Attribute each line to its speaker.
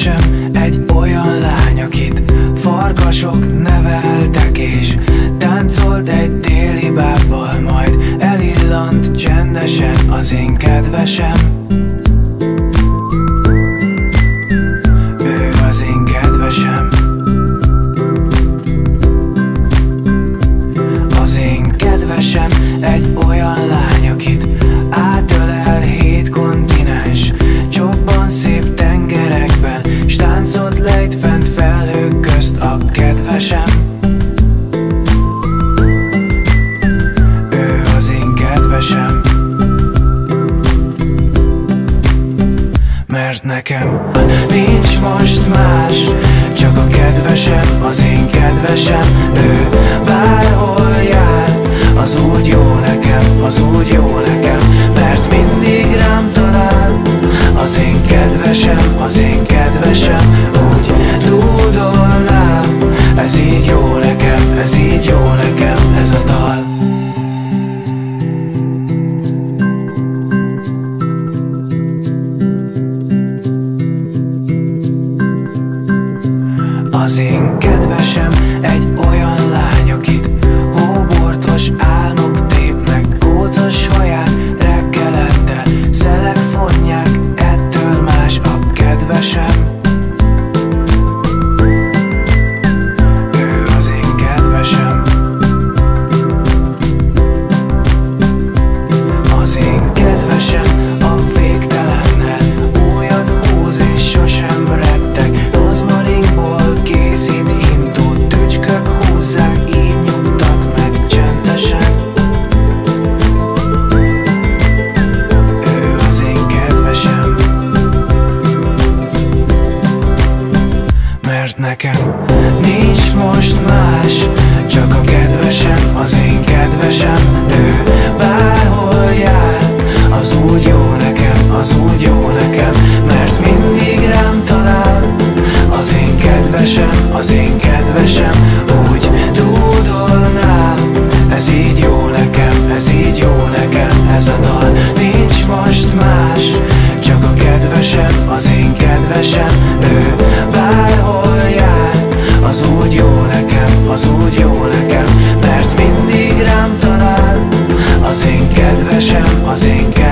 Speaker 1: kedvesem egy olyan lány, akit farkasok neveltek, és táncolt egy téli bábbal, majd elillant csendesen az én kedvesem. Ő az én kedvesem. Az én kedvesem egy olyan lány, akit átölel 7 kontinens, csobban szép tengerekben, s táncot lejt fent felhők közt a kedvesem. Ő az én kedvesem. Mert nekem nincs most más, csak a kedvesem, az én kedvesem. Ő bárhol jár, az úgy jó nekem, az úgy jó nekem, mert mindig rám talál. Az én kedvesem, az én kedvesem, úgy dúdolnám. Ez így jó nekem, ez így jó nekem, ez a dal. Az én kedvesem egy olyan lány, akit hóbortos álmok tépnek, kócos haját reggelente szelek fonják, ettől más a kedvesem. Ő az én kedvesem. Az én kedvesem a végtelennel újat húz és sosem retteg, rozmarinból készít hintót, tücskök húzzák, így nyugtat meg csendesen. Ő az én kedvesem. Mert nekem nincs most más, csak a kedvesem, az én kedvesem. Ő bárhol jár, az úgy jó nekem, az úgy jó nekem, mert mindig rám talál. Az én kedvesem, az én kedvesem, úgy dúdolnám. Ez így jó nekem, ez így jó nekem, ez a dal. Nincs most más, csak a kedvesem, az én kedvesem. Ő bárhol jár, az úgy jó nekem, az úgy jó nekem, mert mindig rám talál. Az én kedvesem, az én kedvesem.